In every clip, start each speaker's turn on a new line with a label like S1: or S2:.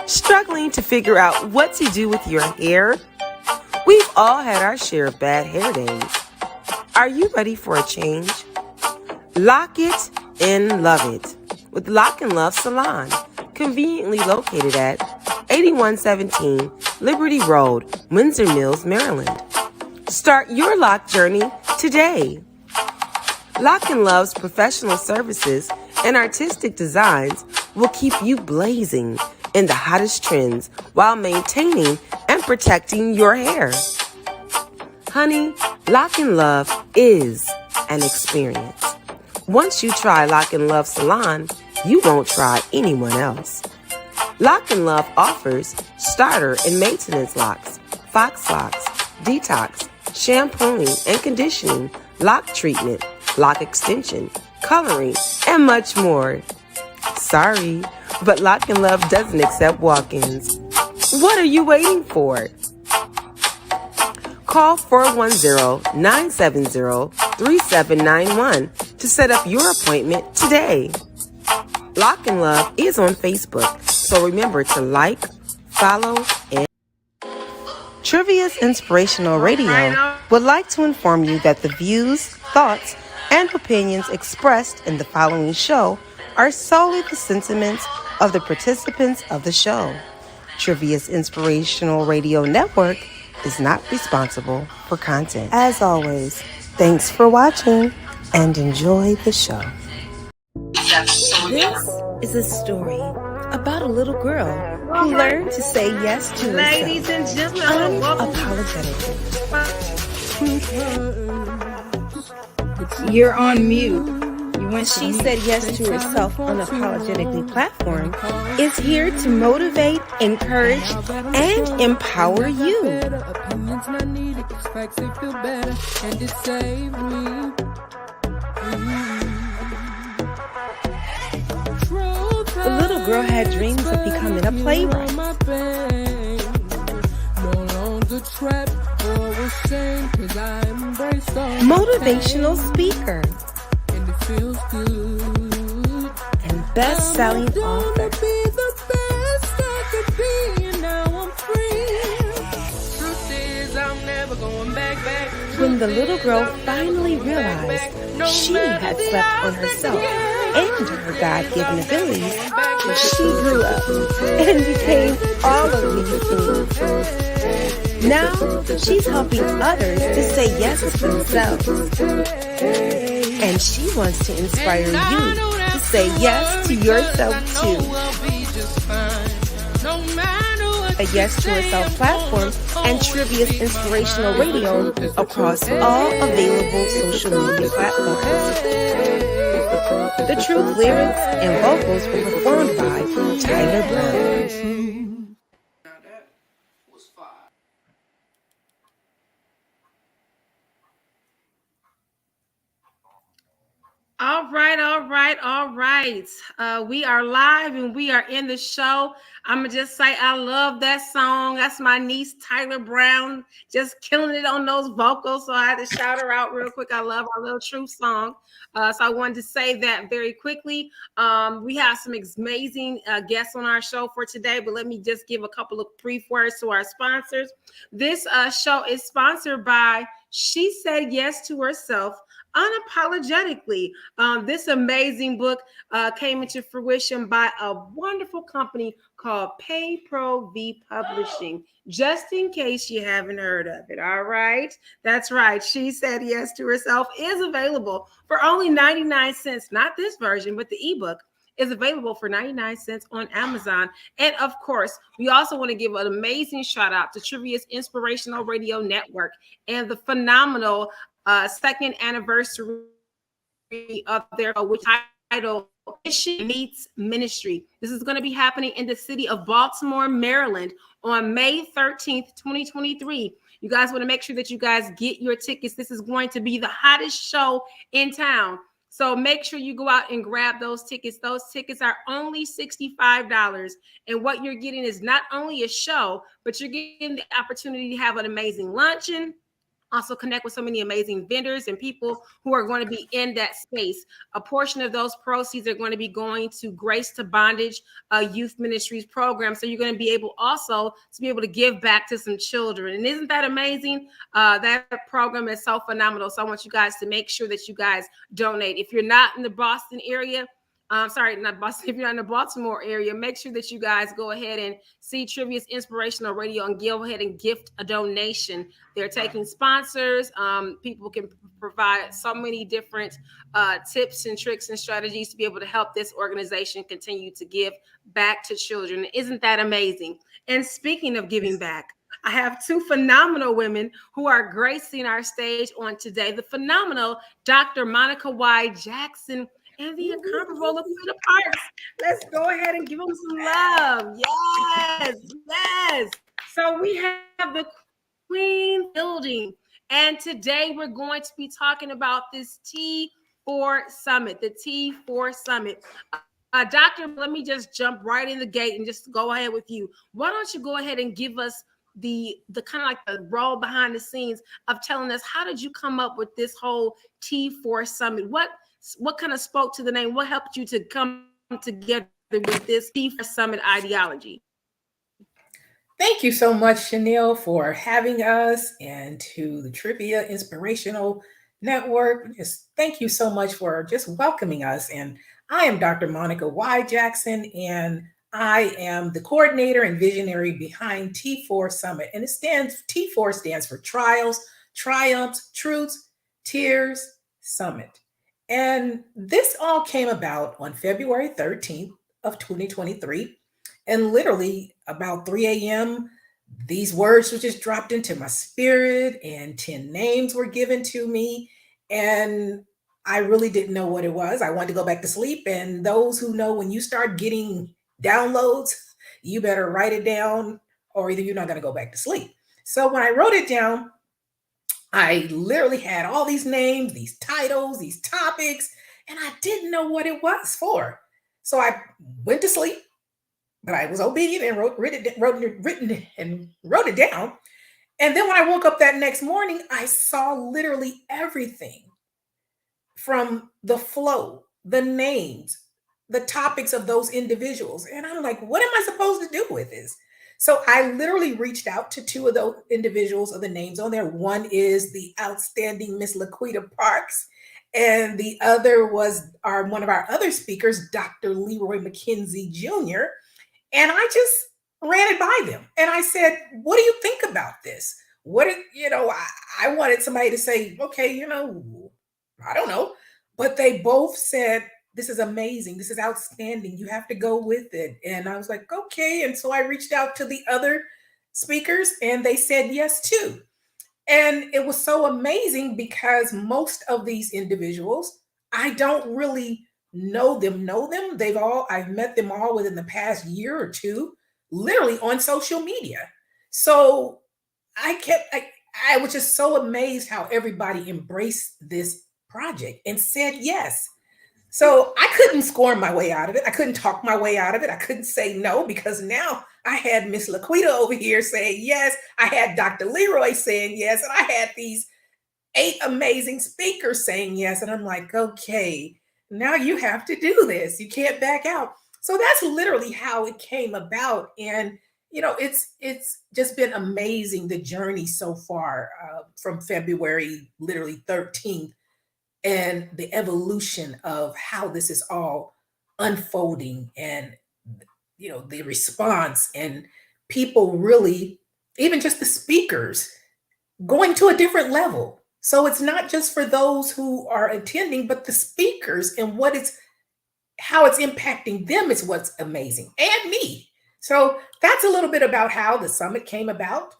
S1: Struggling to figure out what to do with your hair? We've all had our share of bad hair days. Are you ready for a change? Lock it and love it with Lock and Love Salon, conveniently located at 8117 Liberty Road, Windsor Mills, Maryland. Start your lock journey today. Lock and Love's professional services and artistic designs will keep you blazing in the hottest trends while maintaining and protecting your hair. Honey, Lock and Love is an experience. Once you try Lock and Love Salon, you won't try anyone else. Lock and Love offers starter and maintenance locks, fox locks, detox, shampooing and conditioning, lock treatment, lock extension, coloring, and much more. Sorry, but Lock and Love doesn't accept walk-ins. What are you waiting for? Call 410-970-3791 to set up your appointment today. Lock and Love is on Facebook, so remember to like, follow, and... Trivia's Inspirational Radio would like to inform you that the views, thoughts, and opinions expressed in the following show are solely the sentiments of the participants of the show. Trivia's Inspirational Radio Network is not responsible for content. As always, thanks for watching and enjoy the show. This is a story about a little girl who learned to say yes to herself.
S2: Ladies and gentlemen,
S1: unapologetically.
S2: You're on mute.
S1: When she said yes to herself unapologetically platform is here to motivate, encourage, and empower you. The little girl had dreams of becoming a playwright. Motivational speaker. And best-selling author. When the little girl finally realized she had slept on herself and her God-given abilities, she grew up and became all of these things. Now she's helping others to say yes to themselves. And she wants to inspire you to say yes to yourself too. A Yes to Herself platform and Trivia's Inspirational Radio across all available social media platforms. The truth, lyrics, and vocals were performed by Tyler Brown.
S2: All right. We are live and we are in the show. I'm going to just say I love that song. That's my niece, Tyler Brown, just killing it on those vocals. So I had to shout her out real quick. I love our little truth song. So I wanted to say that very quickly. We have some amazing guests on our show for today, but let me just give a couple of brief words to our sponsors. This show is sponsored by She Said Yes to Herself Unapologetically. This amazing book came into fruition by a wonderful company called T.R.I.V.I.A Publishing, just in case you haven't heard of it. All right. That's right. She Said Yes to Herself is available for only 99 cents. Not this version, but the ebook is available for 99 cents on Amazon. And of course, we also want to give an amazing shout out to Trivia's Inspirational Radio Network and the phenomenal second anniversary of their which title Mission Meets Ministry. This is going to be happening in the city of Baltimore, Maryland on May 13th, 2023. You guys want to make sure that you guys get your tickets. This is going to be the hottest show in town. So make sure you go out and grab those tickets. Those tickets are only $65. And what you're getting is not only a show, but you're getting the opportunity to have an amazing luncheon, also connect with so many amazing vendors and people who are going to be in that space. A portion of those proceeds are going to be going to Grace to Bondage Youth Ministries program. So you're going to be able also to be able to give back to some children. And isn't that amazing? That program is so phenomenal. So I want you guys to make sure that you guys donate. If you're not in the Boston area, sorry, not Boston. If you're not in the Baltimore area, make sure that you guys go ahead and see Trivia's Inspirational Radio and go ahead and gift a donation. They're taking sponsors. People can provide so many different tips and tricks and strategies to be able to help this organization continue to give back to children. Isn't that amazing? And speaking of giving back, I have two phenomenal women who are gracing our stage on today. The phenomenal Dr. Monica Y. Jackson and the incomparable Laquita Parks. Let's go ahead and give them some love. Yes, yes. So we have the Queen building, and today we're going to be talking about this T4 Summit, the T4 Summit. Doctor, let me just jump right in the gate and just go ahead with you. Why don't you go ahead and give us the kind of like the role behind the scenes of telling us, how did you come up with this whole T4 Summit? What kind of spoke to the name? What helped you to come together with this T4 Summit ideology?
S3: Thank you so much, Chanelle, for having us, and to the Trivia Inspirational Network. Just thank you so much for just welcoming us. And I am Dr. Monica Y. Jackson, and I am the coordinator and visionary behind T4 Summit. And T4 stands for Trials, Triumphs, Truths, Tears, Summit. And this all came about on February 13th of 2023. And literally about 3 a.m., these words were just dropped into my spirit, and 10 names were given to me. And I really didn't know what it was. I wanted to go back to sleep. And those who know, when you start getting downloads, you better write it down, or either you're not going to go back to sleep. So when I wrote it down, I literally had all these names, these titles, these topics, and I didn't know what it was for. So I went to sleep, but I was obedient and wrote it down. And then when I woke up that next morning, I saw literally everything from the flow, the names, the topics of those individuals. And I'm like, what am I supposed to do with this? So I literally reached out to two of those individuals of the names on there. One is the outstanding Miss Laquita Parks, and the other was one of our other speakers, Dr. Leroy McKenzie Jr., and I just ran it by them. And I said, what do you think about this? I wanted somebody to say, okay, I don't know. But they both said, this is amazing. This is outstanding. You have to go with it. And I was like, okay. And so I reached out to the other speakers, and they said yes too. And it was so amazing because most of these individuals, I don't really know them. I've met them all within the past year or two, literally on social media. So I was just so amazed how everybody embraced this project and said yes. So I couldn't scorn my way out of it. I couldn't talk my way out of it. I couldn't say no, because now I had Miss Laquita over here saying yes. I had Dr. Leroy saying yes. And I had these 8 amazing speakers saying yes. And I'm like, okay, now you have to do this. You can't back out. So that's literally how it came about. And, it's just been amazing, the journey so far, from February, literally 13th, and the evolution of how this is all unfolding, and, the response, and people really, even just the speakers, going to a different level. So it's not just for those who are attending, but the speakers, and how it's impacting them is what's amazing, and me. So that's a little bit about how the summit came about.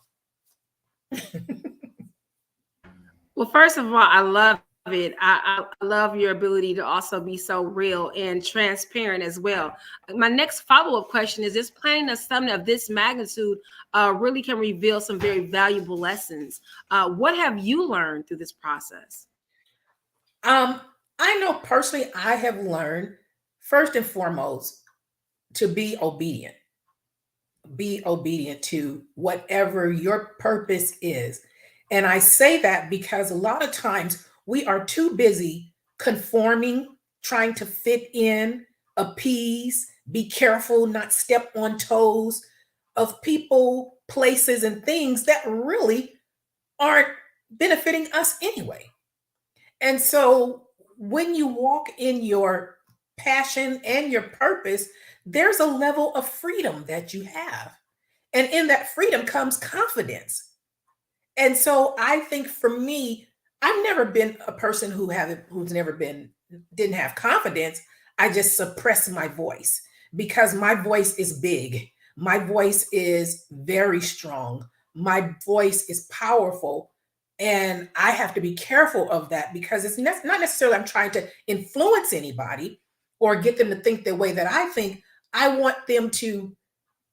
S2: Well, first of all, I love it. I love your ability to also be so real and transparent as well. My next follow-up question is, this planning a summit of this magnitude really can reveal some very valuable lessons. What have you learned through this process?
S3: I know personally, I have learned, first and foremost, to be obedient. Be obedient to whatever your purpose is. And I say that because a lot of times we are too busy conforming, trying to fit in, appease, be careful, not step on toes of people, places, and things that really aren't benefiting us anyway. And so when you walk in your passion and your purpose, there's a level of freedom that you have. And in that freedom comes confidence. And so I think for me, I've never been a person who's never been didn't have confidence. I just suppress my voice because my voice is big. My voice is very strong. My voice is powerful. And I have to be careful of that because it's not necessarily I'm trying to influence anybody or get them to think the way that I think. I want them to,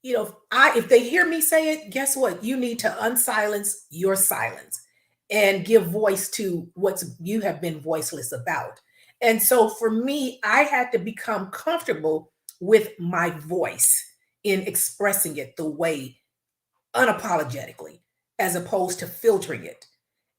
S3: if they hear me say it, guess what? You need to unsilence your silence and give voice to what you have been voiceless about. And so for me, I had to become comfortable with my voice in expressing it the way unapologetically, as opposed to filtering it.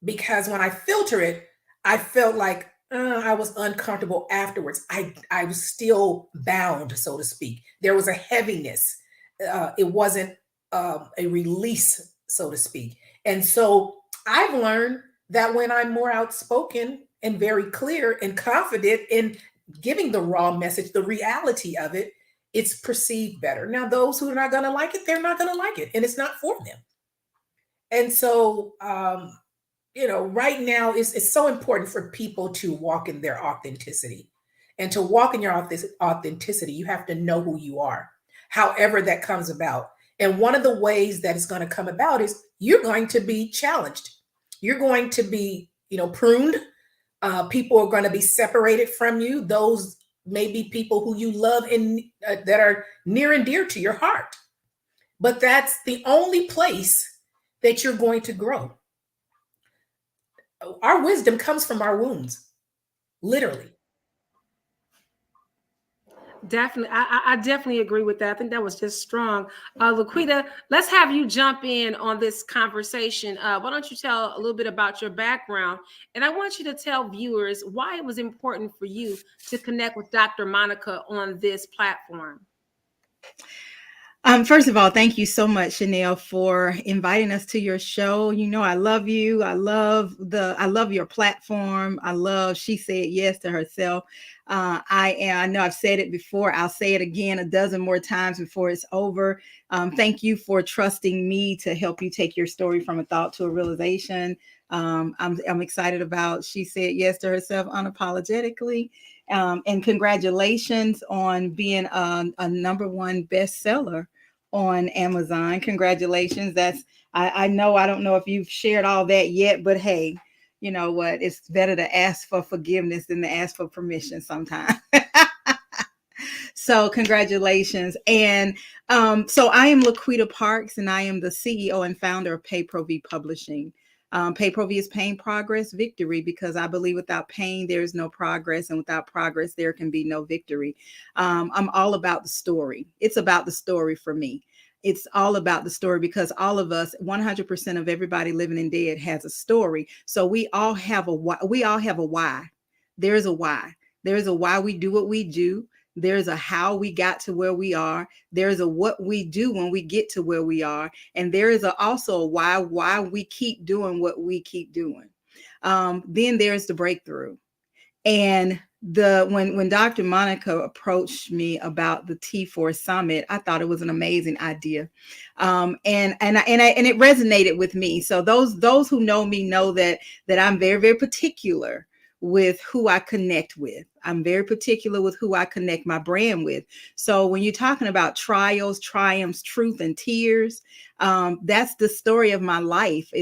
S3: Because when I filter it, I felt like I was uncomfortable afterwards. I was still bound, so to speak. There was a heaviness. It wasn't a release, so to speak. And so I've learned that when I'm more outspoken and very clear and confident in giving the raw message, the reality of it, it's perceived better. Now, those who are not going to like it, they're not going to like it, and it's not for them. And so, right now it's so important for people to walk in their authenticity. And to walk in your authenticity, you have to know who you are, however that comes about. And one of the ways that it's going to come about is you're going to be challenged. You're going to be, pruned. People are going to be separated from you. Those may be people who you love and that are near and dear to your heart. But that's the only place that you're going to grow. Our wisdom comes from our wounds, literally.
S2: Definitely. I definitely agree with that. I think that was just strong. Laquita, let's have you jump in on this conversation. Why don't you tell a little bit about your background? And I want you to tell viewers why it was important for you to connect with Dr. Monica on this platform.
S4: First of all, thank you so much, Chanelle, for inviting us to your show. You know, I love you. I love your platform. She said yes to herself. I know I've said it before. I'll say it again a dozen more times before it's over. Thank you for trusting me to help you take your story from a thought to a realization. I'm excited about She Said Yes to Herself Unapologetically. And congratulations on being a #1 bestseller on Amazon. Congratulations. I know, I don't know if you've shared all that yet, but hey, you know what? It's better to ask for forgiveness than to ask for permission sometimes. So congratulations. And so I am Laquita Parks, and I am the CEO and founder of T.R.I.V.I. Publishing. T.R.I.V.I. is pain, progress, victory, because I believe without pain, there is no progress, and without progress, there can be no victory. I'm all about the story. It's about the story for me. It's all about the story because all of us, 100% of everybody living and dead has a story. So we all have a why. There's a why. There's a why we do what we do. There's a how we got to where we are. There's a what we do when we get to where we are. And there is also a why we keep doing what we keep doing. Then there's the breakthrough. And when Dr. Monica approached me about the T4 Summit, I thought it was an amazing idea, and it resonated with me. So those who know me know that I'm very, very particular with who I connect with. I'm very particular with who I connect my brand with. So when you're talking about trials, triumphs, truth, and tears, that's the story of my life.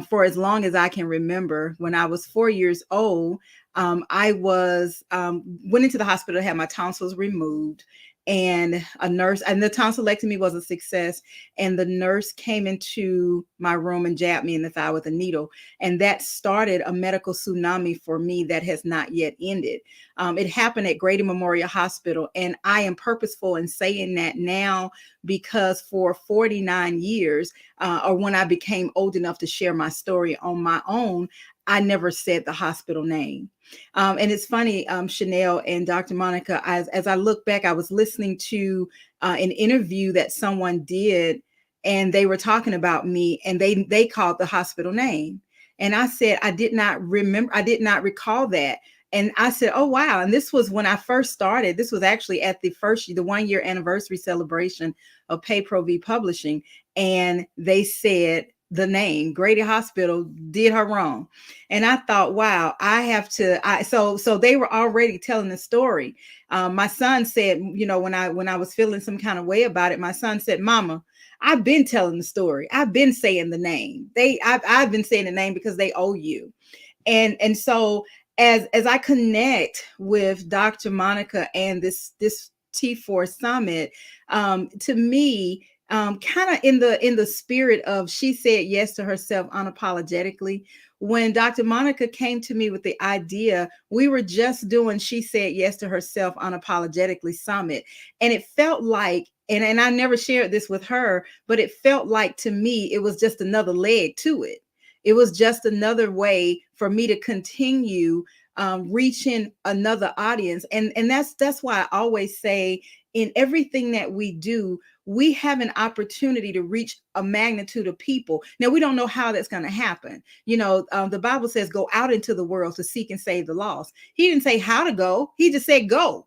S4: For as long as I can remember, when I was 4 years old, I went into the hospital to have my tonsils removed. and a nurse, and the tonsillectomy was a success. And the nurse came into my room and jabbed me in the thigh with a needle. And that started a medical tsunami for me that has not yet ended. It happened at Grady Memorial Hospital. And I am purposeful in saying that now, because for 49 years, or when I became old enough to share my story on my own, I never said the hospital name. And it's funny, Chanelle and Dr. Monica, as I look back, I was listening to an interview that someone did, and they were talking about me, and they called the hospital name. And I said, I did not recall that. And I said, oh, wow. And this was when I first started. This was actually at the 1-year anniversary celebration of T.R.I.V.I.A Publishing. And they said the name Grady Hospital did her wrong. And I thought, wow, so they were already telling the story. My son said, when I was feeling some kind of way about it, my son said, Mama, I've been telling the story. I've been saying the name. I've been saying the name because they owe you. And so as I connect with Dr. Monica and this T4 Summit, to me, kind of in the spirit of, she said yes to herself unapologetically. When Dr. Monica came to me with the idea, we were just doing She Said Yes to Herself Unapologetically Summit. And it felt like, and I never shared this with her, but it felt like to me, it was just another leg to it. It was just another way for me to continue reaching another audience. And that's why I always say, in everything that we do, we have an opportunity to reach a magnitude of people. Now, we don't know how that's going to happen. The Bible says, go out into the world to seek and save the lost. He didn't say how to go. He just said, go.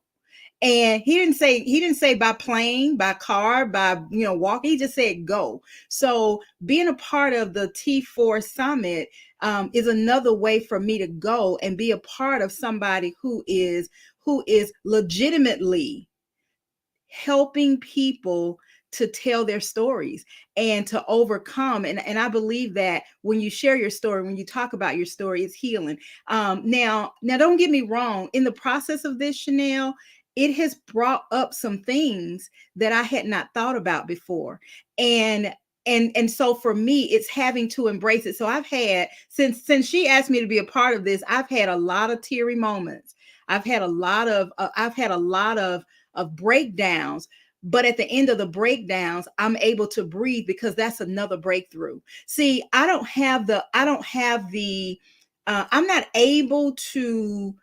S4: And he didn't say by plane, by car, by, walking. He just said, go. So being a part of the T4 Summit is another way for me to go and be a part of somebody who is legitimately helping people to tell their stories and to overcome. And I believe that when you share your story, when you talk about your story, it's healing. Now don't get me wrong. In the process of this, Chanelle, it has brought up some things that I had not thought about before. And so for me, it's having to embrace it. So I've had, since she asked me to be a part of this, I've had a lot of teary moments. I've had a lot of breakdowns. But at the end of the breakdowns, I'm able to breathe, because that's another breakthrough. See, I'm not able to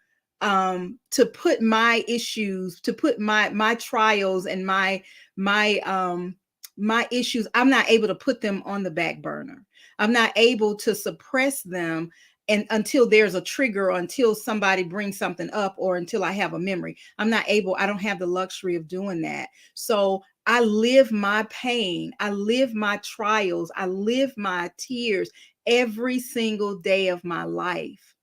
S4: put my issues, to put my trials and my issues, I'm not able to put them on the back burner. I'm not able to suppress them and until there's a trigger, or until somebody brings something up, or until I have a memory. I don't have the luxury of doing that. So I live my pain. I live my trials. I live my tears every single day of my life.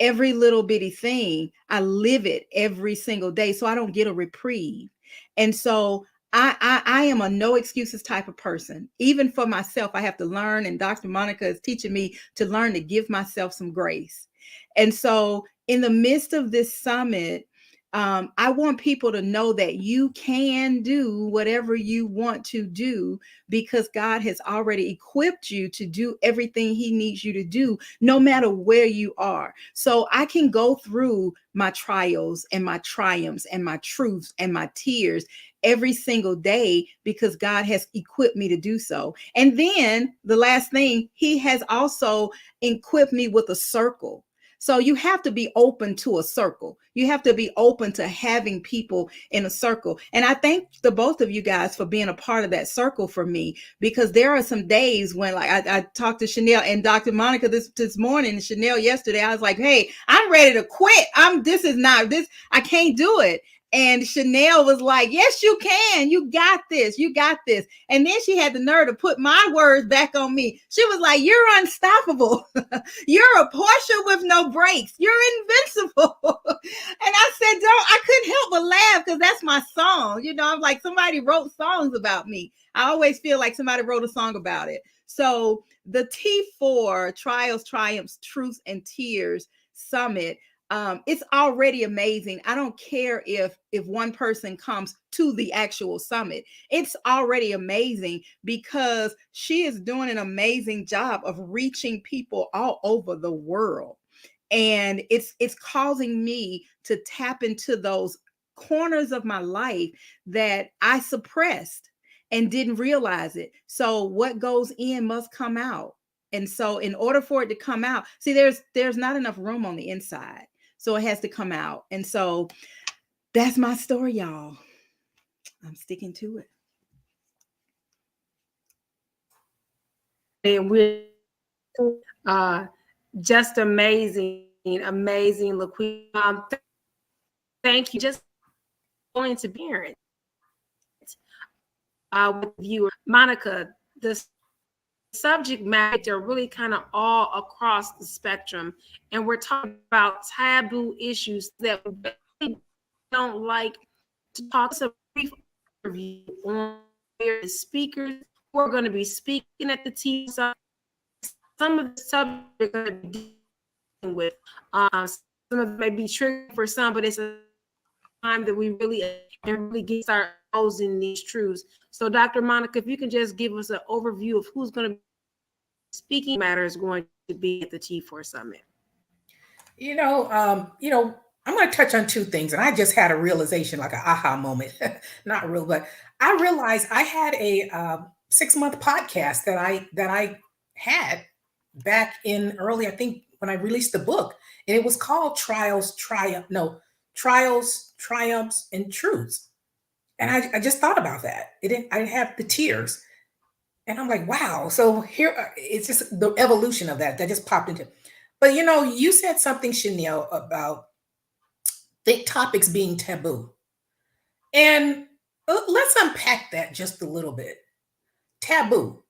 S4: Every little bitty thing, I live it every single day. So I don't get a reprieve. And so I am a no excuses type of person. Even for myself, I have to learn. And Dr. Monica is teaching me to learn to give myself some grace. And so in the midst of this summit, I want people to know that you can do whatever you want to do, because God has already equipped you to do everything He needs you to do, no matter where you are. So I can go through my trials and my triumphs and my truths and my tears every single day, because God has equipped me to do so. And then the last thing, He has also equipped me with a circle. So you have to be open to a circle. You have to be open to having people in a circle. And I thank the both of you guys for being a part of that circle for me, because there are some days when, like, I talked to Chanelle and Dr. Monica this morning, and Chanelle yesterday. I was like, hey, I'm ready to quit. I can't do it. And Chanelle was like, yes, you can. You got this. You got this. And then she had the nerve to put my words back on me. She was like, you're unstoppable. You're a Porsche with no brakes. You're invincible. And I said, I couldn't help but laugh, because that's my song. I'm like, somebody wrote songs about me. I always feel like somebody wrote a song about it. So the T4 Trials, Triumphs, Truths, and Tears Summit, It's already amazing. I don't care if one person comes to the actual summit. It's already amazing because she is doing an amazing job of reaching people all over the world. And it's causing me to tap into those corners of my life that I suppressed and didn't realize it. So what goes in must come out. And so in order for it to come out, see, there's not enough room on the inside. So it has to come out. And so that's my story, y'all. I'm sticking to it.
S2: And we're just amazing, amazing, LaQuita. Thank you. Just going to parents with viewers. Monica, the subject matter really kind of all across the spectrum. And we're talking about taboo issues that we really don't like to talk. It's a brief overview on various speakers who are going to be speaking at the T.R.I.V.I.A. Some of the subjects we're going to be dealing with. Some of it may be tricky for some, but it's a time that we really get our nose in these truths. So, Dr. Monica, if you can just give us an overview of who's going to be speaking matter is going to be at the T4 Summit.
S3: I'm going to touch on two things, and I just had a realization, like an aha moment. Not real, but I realized I had a 6-month podcast that I had back in early, I think, when I released the book, and it was called Trials, Triumphs, and Truths. And I just thought about that. I didn't have the tears. And I'm like, wow. So here, it's just the evolution of that just popped into. But you said something, Chanelle, about the topics being taboo. And let's unpack that just a little bit. Taboo.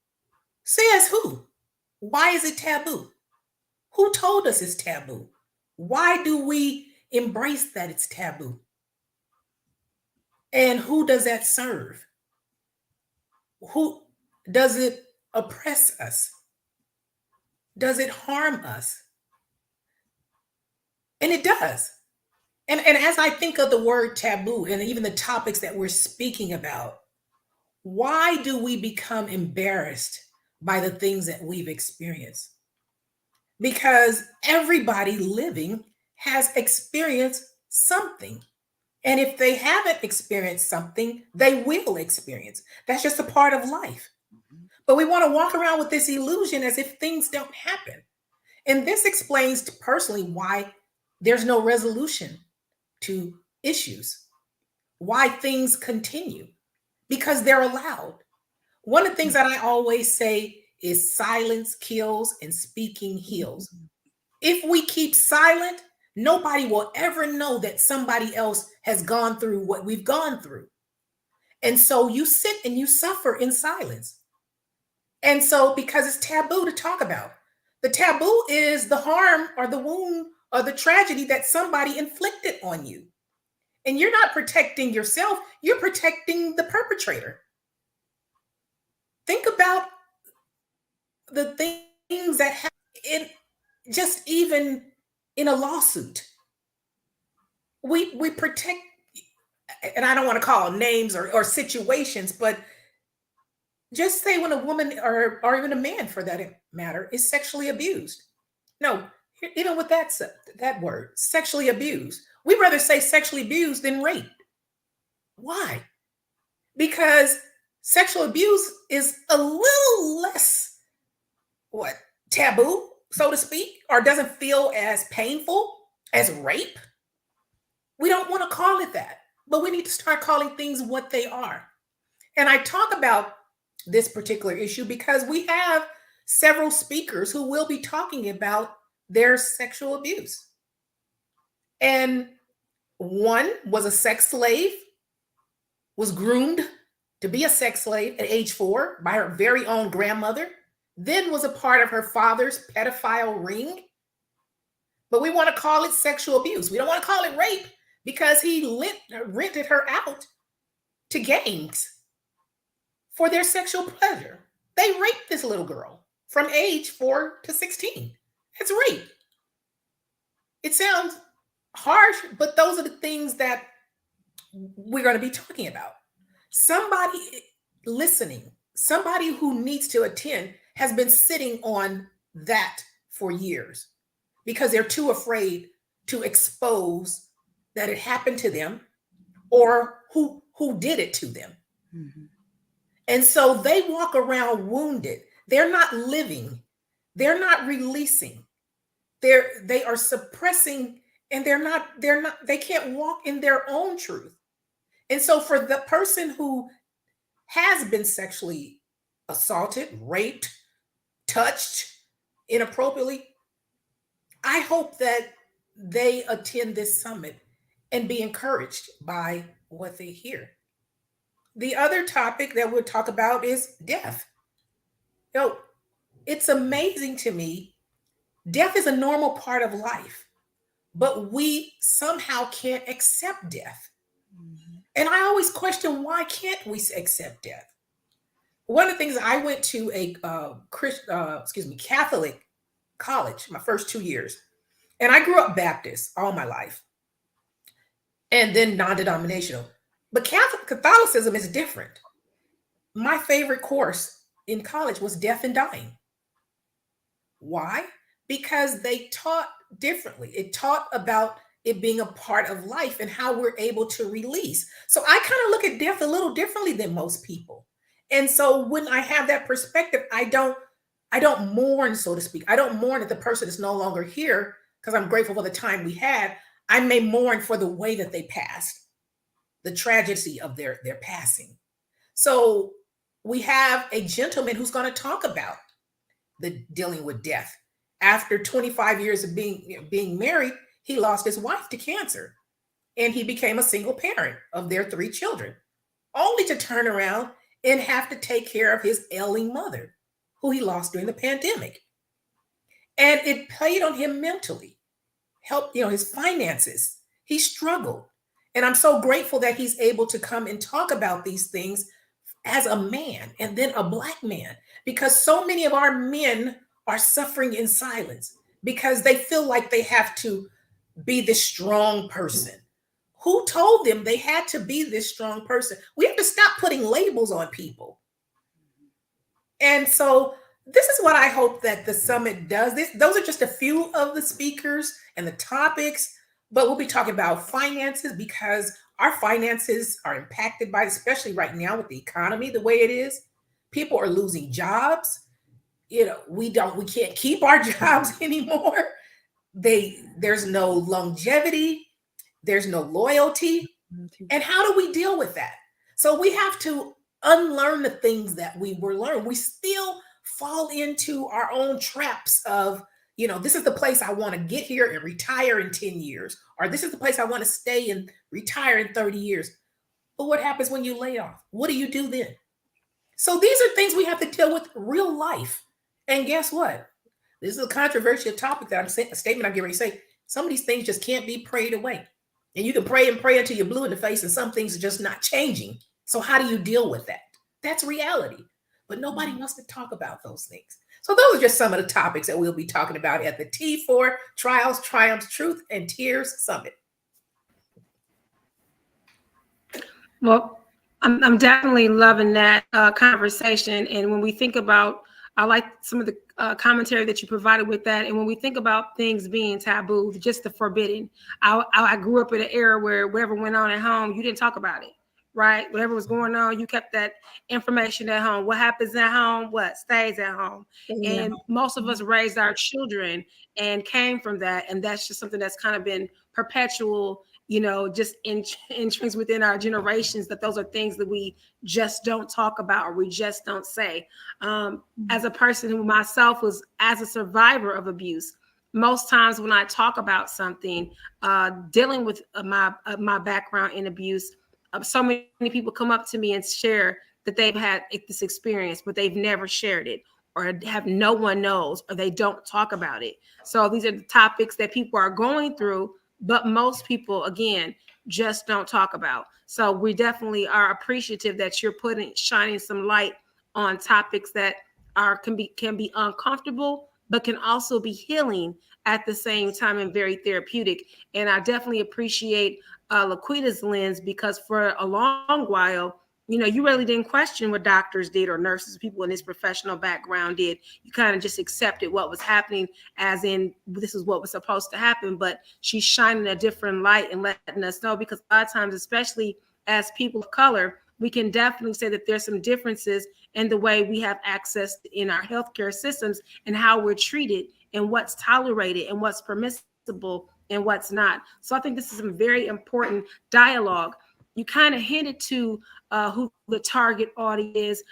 S3: Says who? Why is it taboo? Who told us it's taboo? Why do we embrace that it's taboo? And who does that serve? Who does it oppress us? Does it harm us? And it does. And as I think of the word taboo and even the topics that we're speaking about, why do we become embarrassed by the things that we've experienced? Because everybody living has experienced something. And if they haven't experienced something, they will experience. That's just a part of life. But we want to walk around with this illusion as if things don't happen. And this explains personally why there's no resolution to issues, why things continue, because they're allowed. One of the things that I always say is silence kills and speaking heals. If we keep silent, nobody will ever know that somebody else has gone through what we've gone through. And so you sit and you suffer in silence. And so because it's taboo to talk about, the taboo is the harm or the wound or the tragedy that somebody inflicted on you. And you're not protecting yourself, you're protecting the perpetrator. Think about the things that happen in just even in a lawsuit. We protect, and I don't want to call names or situations, but just say when a woman or even a man for that matter is sexually abused. No, even with that word, sexually abused, we'd rather say sexually abused than raped. Why? Because sexual abuse is a little less taboo, so to speak, or doesn't feel as painful as rape. We don't want to call it that, but we need to start calling things what they are. And I talk about this particular issue because we have several speakers who will be talking about their sexual abuse. And one was a sex slave, was groomed to be a sex slave at age 4 by her very own grandmother, then was a part of her father's pedophile ring. But we want to call it sexual abuse. We don't want to call it rape because he rented her out to gangs for their sexual pleasure. They raped this little girl from age 4 to 16. It's rape. It sounds Harsh, but those are the things that we're going to be talking about. Somebody listening, somebody who needs to attend, has been sitting on that for years because they're too afraid to expose that it happened to them or who did it to them.
S4: Mhm.
S3: And so they walk around wounded. They're not living. They're not releasing. They are suppressing, and they can't walk in their own truth. And so for the person who has been sexually assaulted, raped, touched inappropriately, I hope that they attend this summit and be encouraged by what they hear. The other topic that we'll talk about is death. You know, it's amazing to me. Death is a normal part of life, but we somehow can't accept death.
S4: Mhm.
S3: And I always question, why can't we accept death? One of the things, I went to a Catholic college my first 2 years, and I grew up Baptist all my life, and then non-denominational. But Catholicism is different. My favorite course in college was death and dying. Why? Because they taught differently. It taught about it being a part of life and how we're able to release. So I kind of look at death a little differently than most people. And so when I have that perspective, I don't mourn, so to speak. I don't mourn that the person is no longer here because I'm grateful for the time we had. I may mourn for the way that they passed, the tragedy of their passing. So we have a gentleman who's going to talk about the dealing with death. After 25 years of being married, he lost his wife to cancer, and he became a single parent of their 3 children, only to turn around and have to take care of his ailing mother, who he lost during the pandemic. And it played on him mentally, helped, his finances. He struggled. And I'm so grateful that he's able to come and talk about these things as a man, and then a Black man, because so many of our men are suffering in silence because they feel like they have to be this strong person. Who told them they had to be this strong person? We have to stop putting labels on people. And so this is what I hope that the summit does. Those are just a few of the speakers and the topics, but we'll be talking about finances because our finances are impacted by, especially right now with the economy the way it is. People are losing jobs. We can't keep our jobs anymore. There's no longevity, there's no loyalty. And how do we deal with that? So we have to unlearn the things that we were learned. We still fall into our own traps of, this is the place I want to get here and retire in 10 years, or this is the place I want to stay and retire in 30 years. But what happens when you lay off? What do you do then? So these are things we have to deal with real life. And guess what? This is a controversial topic that I'm saying, a statement I'm getting ready to say. Some of these things just can't be prayed away. And you can pray and pray until you're blue in the face, and some things are just not changing. So how do you deal with that? That's reality. But nobody wants to talk about those things. So those are just some of the topics that we'll be talking about at the T4 Trials, Triumphs, Truth, and Tears Summit.
S2: Well, I'm definitely loving that conversation. And when we think about, I like some of the commentary that you provided with that. And when we think about things being taboo, just the forbidden, I grew up in an era where whatever went on at home, you didn't talk about it, right? Whatever was going on, you kept that information at home. What happens at home, what stays at home. And most of us raised our children and came from that. And that's just something that's kind of been perpetual, just entries within our generations, that those are things that we just don't talk about or we just don't say. As a person who myself was as a survivor of abuse, most times when I talk about something, dealing with my background in abuse, so many people come up to me and share that they've had this experience, but they've never shared it, or have no one knows, or they don't talk about it. So these are the topics that people are going through, but most people, again, just don't talk about. So we definitely are appreciative that you're shining some light on topics that can be uncomfortable, but can also be healing at the same time and very therapeutic. And I definitely appreciate Laquita's lens, because for a long while, you really didn't question what doctors did or nurses, people in this professional background did. You kind of just accepted what was happening, as in this is what was supposed to happen. But she's shining a different light and letting us know, because a lot of times, especially as people of color, we can definitely say that there's some differences in the way we have access in our healthcare systems and how we're treated and what's tolerated and what's permissible and what's not. So I think this is some very important dialogue. You kind of hinted to who the target audience is,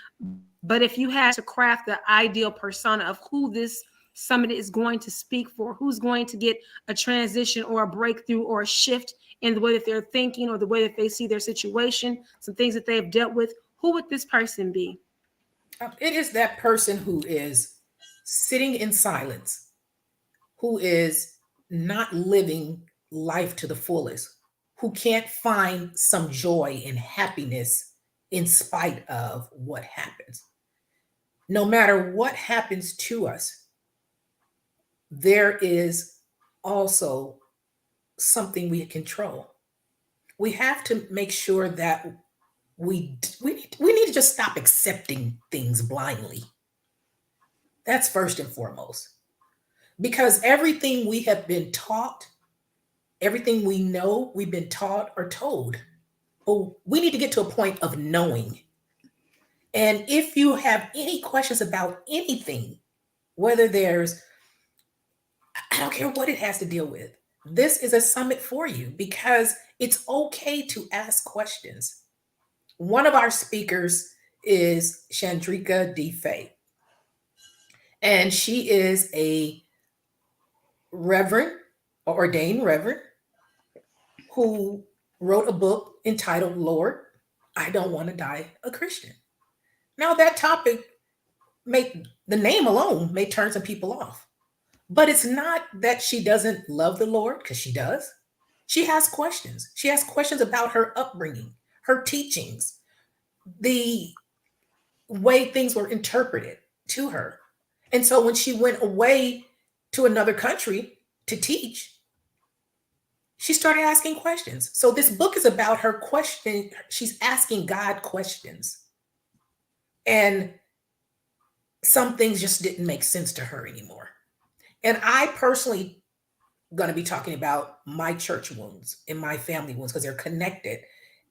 S2: but if you had to craft the ideal persona of who this summit is going to speak for, who's going to get a transition or a breakthrough or a shift in the way that they're thinking or the way that they see their situation, some things that they've dealt with, who would this person be?
S3: It is that person who is sitting in silence, who is not living life to the fullest, who can't find some joy and happiness in spite of what happens. No matter what happens to us, there is also something we control. We have to make sure that we need to just stop accepting things blindly. That's first and foremost. Because everything we have been taught, everything we know, we've been taught or told. Oh, we need to get to a point of knowing. And if you have any questions about anything, whether I don't care what it has to deal with, this is a summit for you, because it's okay to ask questions. One of our speakers is Chandrika D. And she is a reverend, or ordained reverend, who wrote a book entitled, Lord, I Don't Want to Die a Christian. Now, that topic the name alone may turn some people off, but it's not that she doesn't love the Lord, because she does. She has questions. She has questions about her upbringing, her teachings, the way things were interpreted to her. And so when she went away to another country to teach, she started asking questions. So this book is about her question. She's asking God questions. And some things just didn't make sense to her anymore. And I personally going to be talking about my church wounds and my family wounds, because they're connected.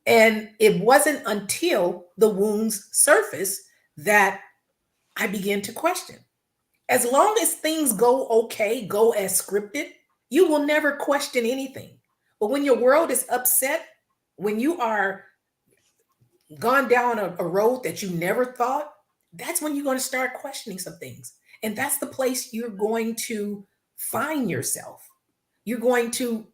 S3: And it wasn't until the wounds surfaced that I began to question. As long as things go okay, go as scripted, you will never question anything. But when your world is upset, when you are gone down a road that you never thought, that's when you're going to start questioning some things. And that's the place you're going to find yourself. You're going to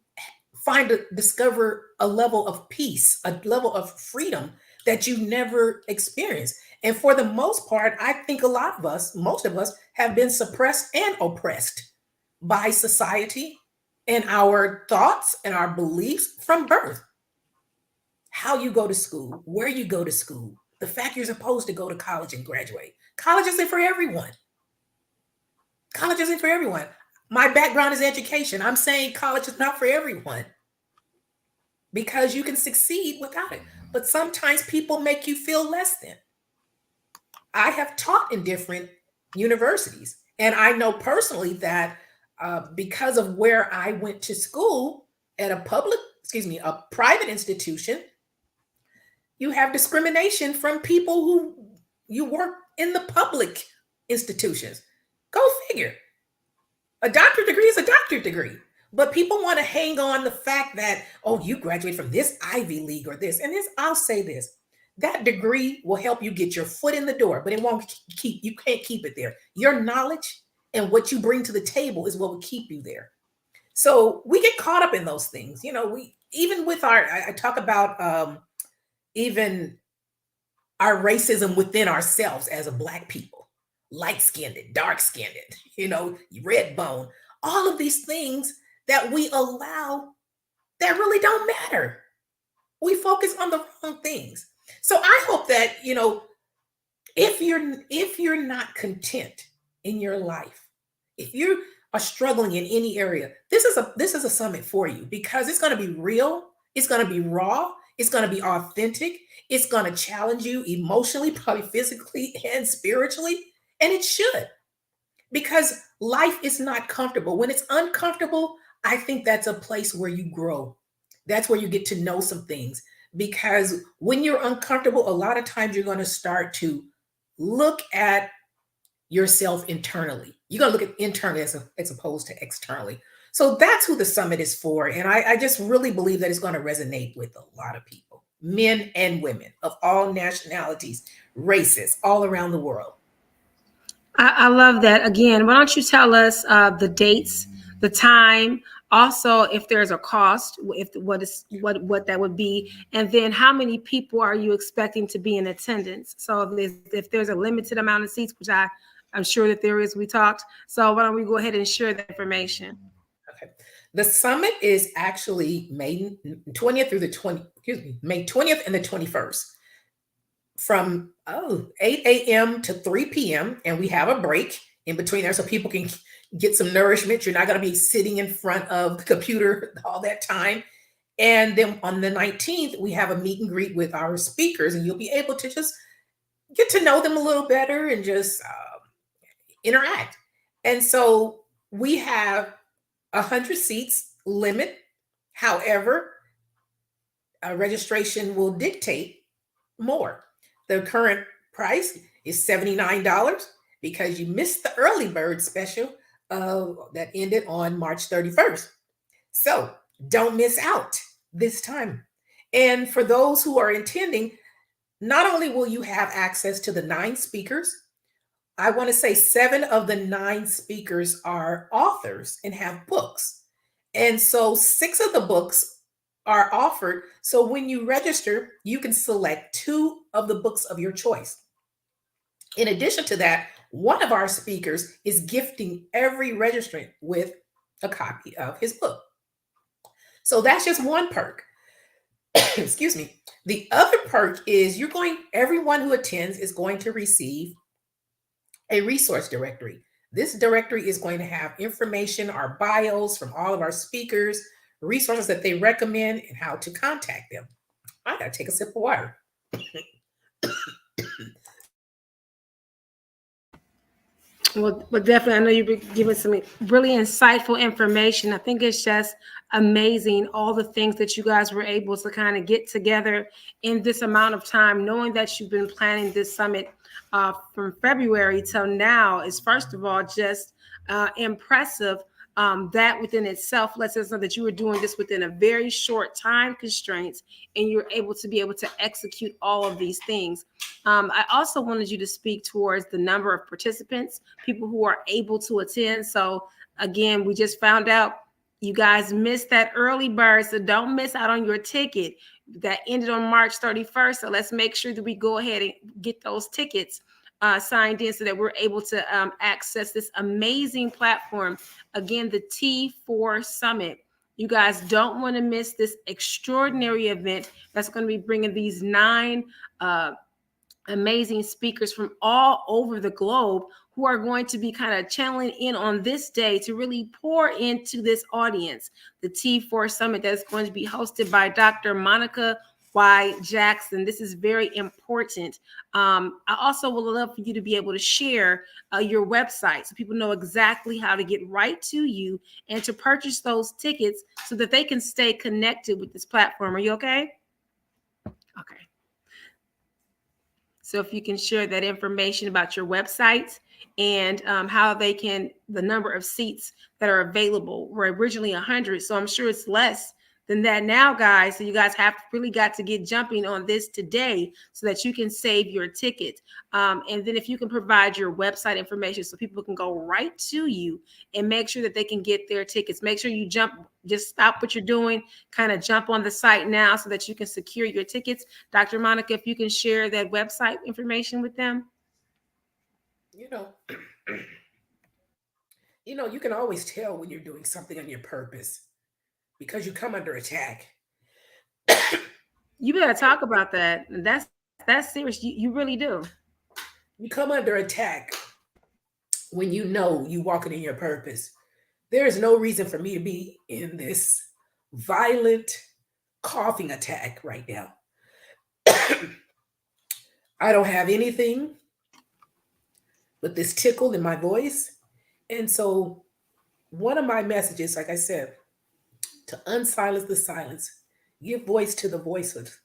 S3: discover a level of peace, a level of freedom that you never experienced. And for the most part, I think most of us have been suppressed and oppressed by society and our thoughts and our beliefs from birth. How you go to school, where you go to school, the fact you're supposed to go to college and graduate. College isn't for everyone. College isn't for everyone. My background is education. I'm saying college is not for everyone, because you can succeed without it. But sometimes people make you feel less than. I have taught in different universities, and I know personally that because of where I went to school at a private institution, you have discrimination from people who you work in the public institutions. Go figure. A doctorate degree is a doctorate degree. But people want to hang on the fact that, oh, you graduated from this Ivy League or this. And I'll say this, that degree will help you get your foot in the door, but you can't keep it there. Your knowledge and what you bring to the table is what will keep you there. So we get caught up in those things. I talk about even our racism within ourselves as a Black people, light-skinned, dark-skinned, red bone, all of these things that we allow that really don't matter. We focus on the wrong things. So I hope that, if you're not content in your life, If you are struggling in any area, this is a summit for you, because it's going to be real, it's going to be raw, it's going to be authentic, it's going to challenge you emotionally, probably physically and spiritually, and it should, because life is not comfortable. When it's uncomfortable, I think that's a place where you grow. That's where you get to know some things. Because when you're uncomfortable, a lot of times you're going to start to look at yourself internally. You're going to look at internally as opposed to externally. So that's who the summit is for. And I just really believe that it's going to resonate with a lot of people, men and women of all nationalities, races, all around the world.
S2: I love that. Again, why don't you tell us the dates, the time, also if there's a cost, if what that would be, and then how many people are you expecting to be in attendance? So if there's a limited amount of seats, which I'm sure that there is, we talked. So why don't we go ahead and share that information?
S3: Okay. The summit is actually May 20th through the 20, excuse me, May 20th and the 21st, from 8 a.m. to 3 p.m. And we have a break in between there so people can get some nourishment. You're not going to be sitting in front of the computer all that time. And then on the 19th, we have a meet and greet with our speakers, and you'll be able to just get to know them a little better and just interact. And so we have 100 seats limit. However, registration will dictate more. The current price is $79 because you missed the early bird special that ended on March 31st. So don't miss out this time. And for those who are attending, not only will you have access to the 9 speakers, I want to say 7 of the 9 speakers are authors and have books. And so 6 of the books are offered. So when you register, you can select 2 of the books of your choice. In addition to that, one of our speakers is gifting every registrant with a copy of his book. So that's just one perk. Excuse me. The other perk is everyone who attends is going to receive a resource directory. This directory is going to have information, our bios from all of our speakers, resources that they recommend, and how to contact them. I gotta take a sip of water.
S2: Well, definitely. I know you've been giving some really insightful information. I think it's just amazing all the things that you guys were able to kind of get together in this amount of time, knowing that you've been planning this summit from February till now is, first of all, just impressive. That within itself lets us know that you were doing this within a very short time constraints, and you're able to execute all of these things. I also wanted you to speak towards the number of participants, people who are able to attend. So again, we just found out you guys missed that early bird, so don't miss out on your ticket that ended on March 31st. So let's make sure that we go ahead and get those tickets signed in so that we're able to access this amazing platform. Again, the T4 Summit. You guys don't want to miss this extraordinary event that's going to be bringing these 9 amazing speakers from all over the globe who are going to be kind of channeling in on this day to really pour into this audience. The T4 Summit that's going to be hosted by Dr. Monica Y. Jackson. This is very important. I also would love for you to be able to share your website so people know exactly how to get right to you and to purchase those tickets so that they can stay connected with this platform. Are you okay? Okay. So if you can share that information about your website and how the number of seats that are available were originally 100. So I'm sure it's less than that now, guys. So you guys have really got to get jumping on this today so that you can save your ticket. And then if you can provide your website information so people can go right to you and make sure that they can get their tickets. Make sure you just stop what you're doing, kind of jump on the site now so that you can secure your tickets. Dr. Monica, if you can share that website information with them.
S3: You know, you can always tell when you're doing something on your purpose because you come under attack.
S2: You better talk about that. That's serious. You really do.
S3: You come under attack when you know you walking in your purpose. There is no reason for me to be in this violent coughing attack right now. I don't have anything but this tickle in my voice. And so, one of my messages, like I said, to unsilence the silence, give voice to the voiceless,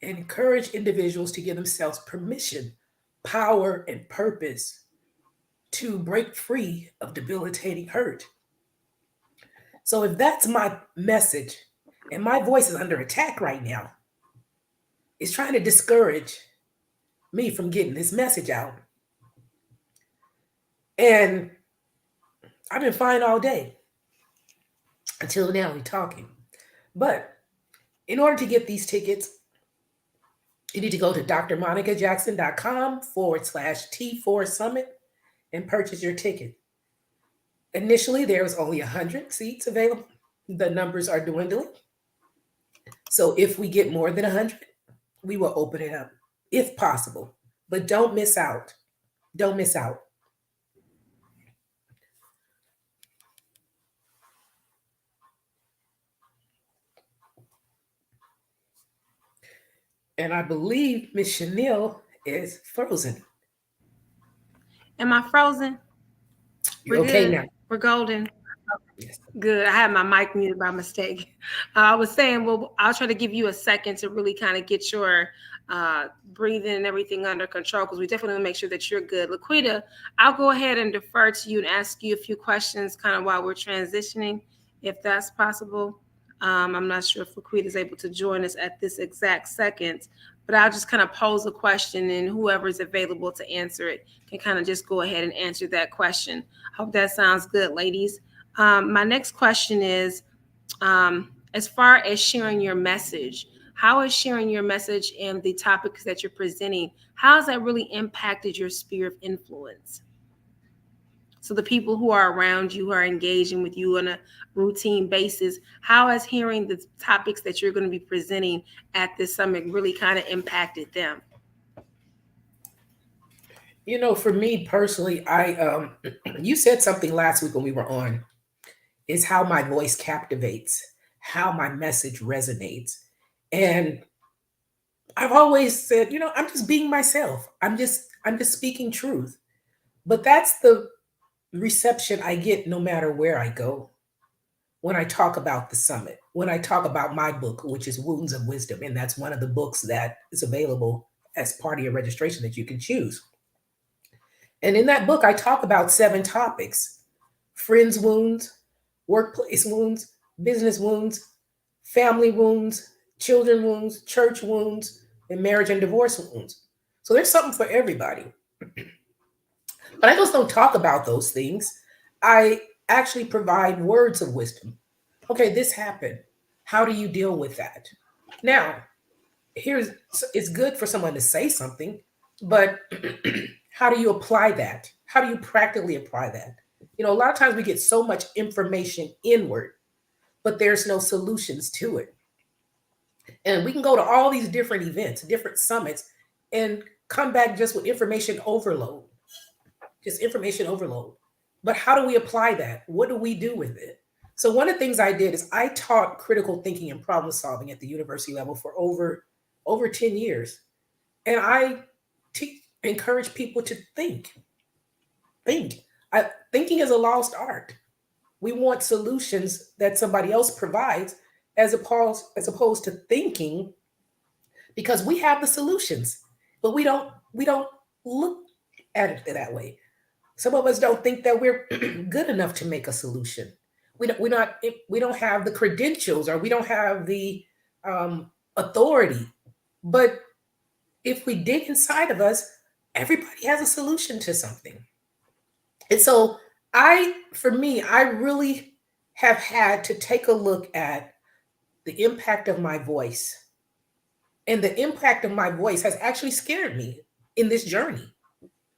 S3: and encourage individuals to give themselves permission, power, and purpose to break free of debilitating hurt. So, if that's my message, and my voice is under attack right now, it's trying to discourage me from getting this message out. And I've been fine all day until now, we're talking. But in order to get these tickets, you need to go to drmonicajackson.com/T4 Summit and purchase your ticket. Initially, there was only 100 seats available. The numbers are dwindling. So if we get more than 100, we will open it up if possible. But don't miss out. Don't miss out. And I believe Miss Chanelle is frozen.
S2: Am I frozen?
S3: You're
S2: We're
S3: okay
S2: good.
S3: now.
S2: We're golden.
S3: Yes.
S2: Good. I had my mic muted by mistake. I was saying, well, I'll try to give you a second to really kind of get your breathing and everything under control, because we definitely want to make sure that you're good. Laquita, I'll go ahead and defer to you and ask you a few questions kind of while we're transitioning, if that's possible. I'm not sure if Laquita is able to join us at this exact second, but I'll just kind of pose a question, and whoever is available to answer it can kind of just go ahead and answer that question. Hope that sounds good, ladies. My next question is, as far as sharing your message, how is sharing your message and the topics that you're presenting, how has that really impacted your sphere of influence? So the people who are around you, who are engaging with you on a routine basis, how has hearing the topics that you're going to be presenting at this summit really kind of impacted them?
S3: For me personally, you said something last week when we were on, is how my voice captivates, how my message resonates. And I've always said, I'm just being myself. I'm just speaking truth. But that's the reception I get no matter where I go. When I talk about the summit, when I talk about my book, which is Wounds of Wisdom, and that's one of the books that is available as part of your registration that you can choose. And in that book, I talk about 7 topics: friends wounds, workplace wounds, business wounds, family wounds, children wounds, church wounds, and marriage and divorce wounds. So there's something for everybody. But I just don't talk about those things. I actually provide words of wisdom. Okay, this happened. How do you deal with that? Now, here's it's good for someone to say something, but how do you apply that? How do you practically apply that? A lot of times we get so much information inward, but there's no solutions to it. And we can go to all these different events, different summits, and come back just with information overload, just information overload. But how do we apply that? What do we do with it? So one of the things I did is I taught critical thinking and problem solving at the university level for over 10 years. And I encourage people to think. Think. Thinking is a lost art. We want solutions that somebody else provides as opposed to thinking, because we have the solutions, but we don't look at it that way. Some of us don't think that we're good enough to make a solution. We don't have the credentials, or we don't have the authority. But if we dig inside of us, everybody has a solution to something. And so for me, I really have had to take a look at the impact of my voice. And the impact of my voice has actually scared me in this journey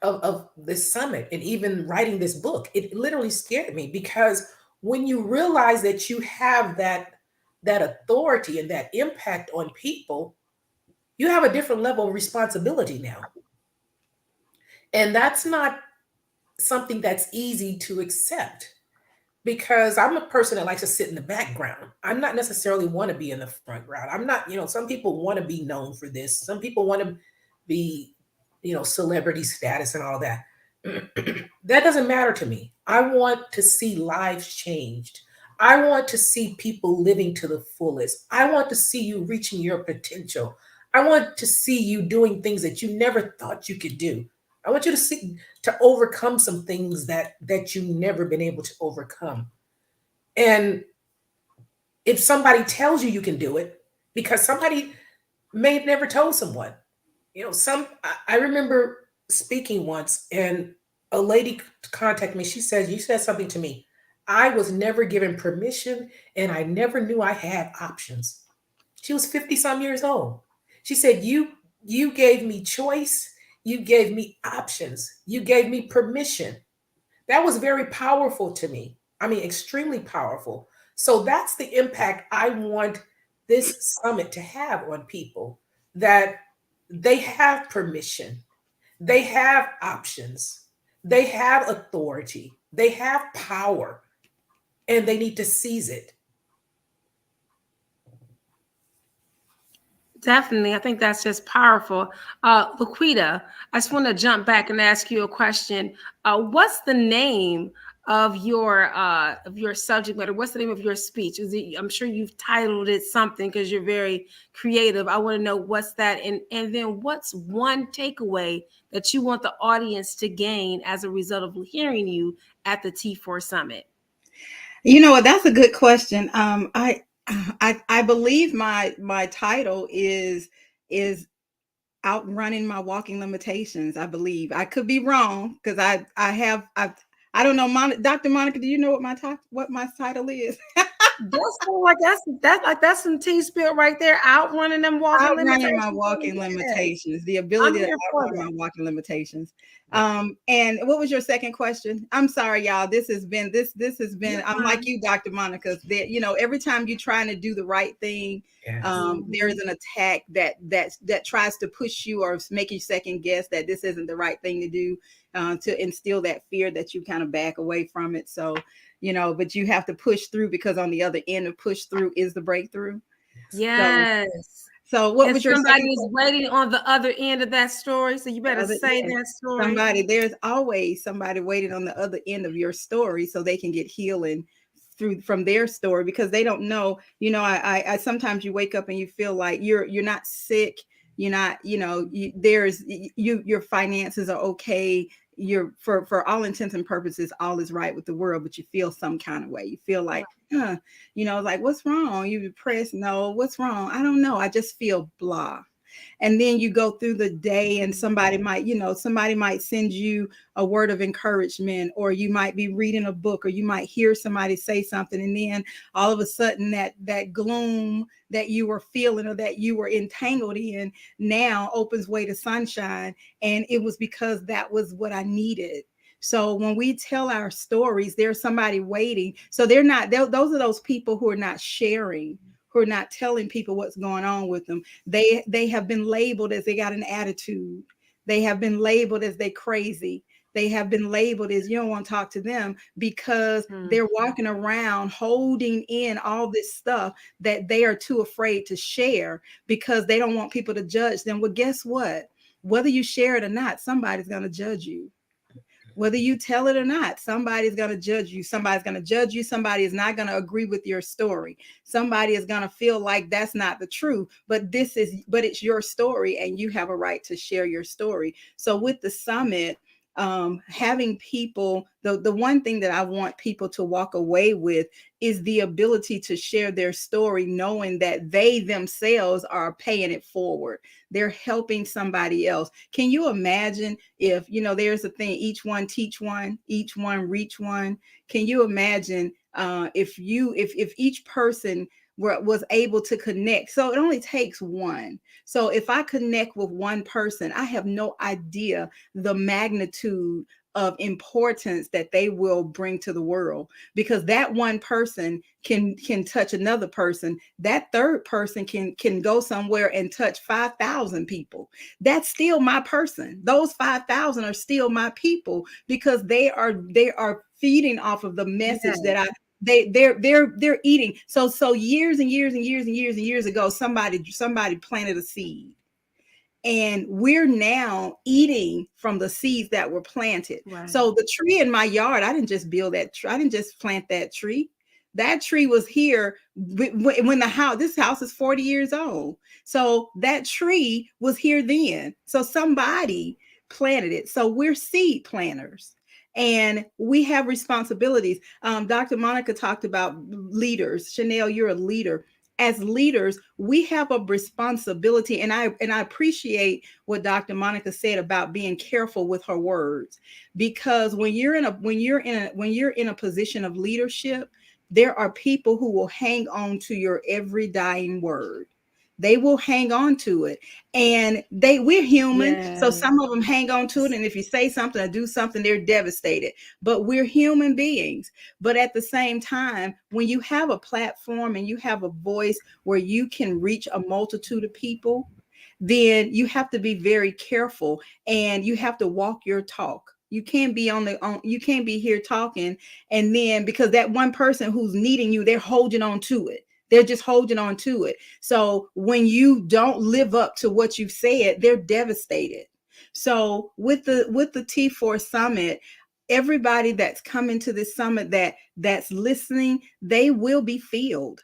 S3: of this summit and even writing this book. It literally scared me, because when you realize that you have that authority and that impact on people, you have a different level of responsibility now. And that's not something that's easy to accept, because I'm a person that likes to sit in the background. I'm not necessarily want to be in the front ground. I'm not, some people want to be known for this. Some people want to be, celebrity status and all that. That doesn't matter to me. I want to see lives changed. I want to see people living to the fullest. I want to see you reaching your potential. I want to see you doing things that you never thought you could do. I want you to see, to overcome some things that you've never been able to overcome. And if somebody tells you you can do it, because somebody may have never told someone, I remember speaking once, and a lady contacted me. She said, "You said something to me. I was never given permission, and I never knew I had options." She was 50 some years old. She said, "You gave me choice, you gave me options, you gave me permission." That was very powerful to me. I mean, extremely powerful. So that's the impact I want this summit to have on people, that they have permission, they have options, they have authority, they have power, and they need to seize it.
S2: Definitely. I think that's just powerful. Laquita, I just want to jump back and ask you a question. What's the name of your subject matter? What's the name of your speech? I'm sure you've titled it something because you're very creative. I want to know what's that, and then what's one takeaway that you want the audience to gain as a result of hearing you at the T4 Summit?
S4: You know what? That's a good question. I believe my title is outrunning my walking limitations. I believe. I could be wrong because I don't know. Dr. Monica, do you know what my title is?
S2: That's some tea spill right there. Outrunning them walking
S4: Outrunning my
S2: limitations.
S4: walking limitations, the
S2: I'm
S4: ability to
S2: here for
S4: outrun
S2: that.
S4: my walking limitations. And what was your second question? I'm sorry, y'all. This has been.
S3: You're
S4: I'm like
S3: fine.
S4: you, Dr. Monica. That every time you're trying to do the right thing,
S3: Yes.
S4: there is an attack that tries to push you or make you second guess that this isn't the right thing to do, to instill that fear that you kind of back away from it. So, but you have to push through, because on the other end of push through is the breakthrough. So,
S2: Yes.
S4: so what
S2: And
S4: was your
S2: somebody
S4: second
S2: is
S4: question?
S2: waiting on the other end of that story. So you better say
S4: Yes,
S2: that story.
S4: there's always somebody waiting on the other end of your story so they can get healing from their story, because they don't know. I sometimes you wake up and you feel like you're not sick, you're not, your finances are okay, you're for all intents and purposes all is right with the world, but you feel some kind of way. You feel like, like, what's wrong? You depressed? No. What's wrong? I don't know, I just feel blah. And then you go through the day and somebody might send you a word of encouragement, or you might be reading a book, or you might hear somebody say something, and then all of a sudden that gloom that you were feeling or that you were entangled in now opens way to sunshine. And it was because that was what I needed. So when we tell our stories, there's somebody waiting. So those are those people who are not sharing, who are not telling people what's going on with them. They have been labeled as they got an attitude. They have been labeled as they crazy. They have been labeled as you don't want to talk to them, because they're walking around holding in all this stuff that they are too afraid to share, because they don't want people to judge them. Well, guess what? Whether you share it or not, somebody's going to judge you. Whether you tell it or not, somebody's going to judge you. Somebody's going to judge you. Somebody is not going to agree with your story. Somebody is going to feel like that's not the truth, but it's your story, and you have a right to share your story. So with the summit, having people, the one thing that I want people to walk away with is the ability to share their story, knowing that they themselves are paying it forward. They're helping somebody else. Can you imagine if, there's a thing, each one teach one, each one reach one. Can you imagine if each person was able to connect? So it only takes one. So if I connect with one person, I have no idea the magnitude of importance that they will bring to the world, because that one person can touch another person. That third person can go somewhere and touch 5,000 people. That's still my person. Those 5,000 are still my people, because they are feeding off of the message that I they're eating. So years and years and years and years and years ago, somebody planted a seed, and we're now eating from the seeds that were planted.
S2: Right.
S4: So the tree in my yard, I didn't just build that tree. I didn't just plant that tree. That tree was here when this house is 40 years old. So that tree was here then. So somebody planted it. So we're seed planters, and we have responsibilities. Dr. Monica talked about leaders. Chanelle, you're a leader. As leaders, we have a responsibility, and I appreciate what Dr. Monica said about being careful with her words, because when you're in a position of leadership, there are people who will hang on to your every dying word. They will hang on to it, and we're human. So
S2: Yes.
S4: some of them hang on to it, and if you say something or do something, they're devastated. But we're human beings. But at the same time, when you have a platform and you have a voice where you can reach a multitude of people, then you have to be very careful, and you have to walk your talk. You can't be you can't be here talking, and then because that one person who's needing you, they're holding on to it. They're just holding on to it. So when you don't live up to what you've said, they're devastated. So with the T4 summit, everybody that's coming to this summit that's listening, they will be filled.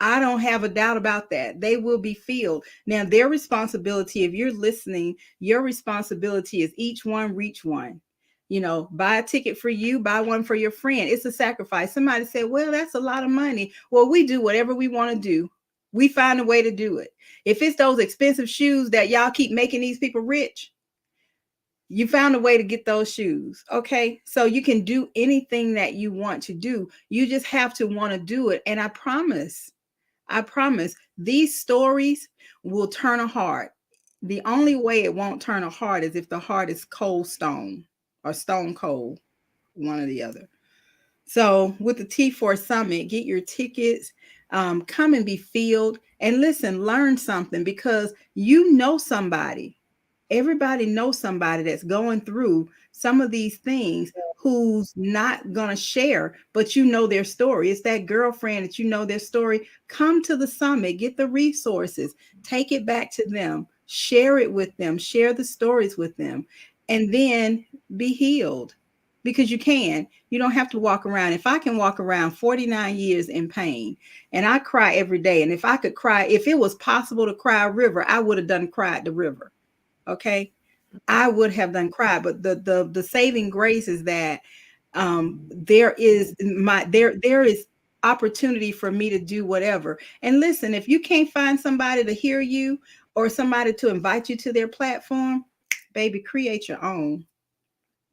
S4: I don't have a doubt about that. They will be filled. Now, their responsibility, if you're listening, your responsibility is each one reach one. Buy a ticket for you, buy one for your friend. It's a sacrifice. Somebody said, well, that's a lot of money. Well, we do whatever we want to do. We find a way to do it. If it's those expensive shoes that y'all keep making these people rich, you found a way to get those shoes. Okay. So you can do anything that you want to do. You just have to want to do it. And I promise these stories will turn a heart. The only way it won't turn a heart is if the heart is cold stone or stone cold, one or the other. So with the T4 Summit, get your tickets, come and be filled, and listen, learn something, because somebody. Everybody knows somebody that's going through some of these things who's not going to share, but their story. It's that girlfriend that their story. Come to the summit, get the resources, take it back to them, share it with them, share the stories with them, and then be healed, because you don't have to walk around. If I can walk around 49 years in pain, and I cry every day, and if I could cry, if it was possible to cry a river, I would have done cried the river. Okay, I would have done cry, but the saving grace is that there is opportunity for me to do whatever. And listen, if you can't find somebody to hear you or somebody to invite you to their platform, baby, create your own.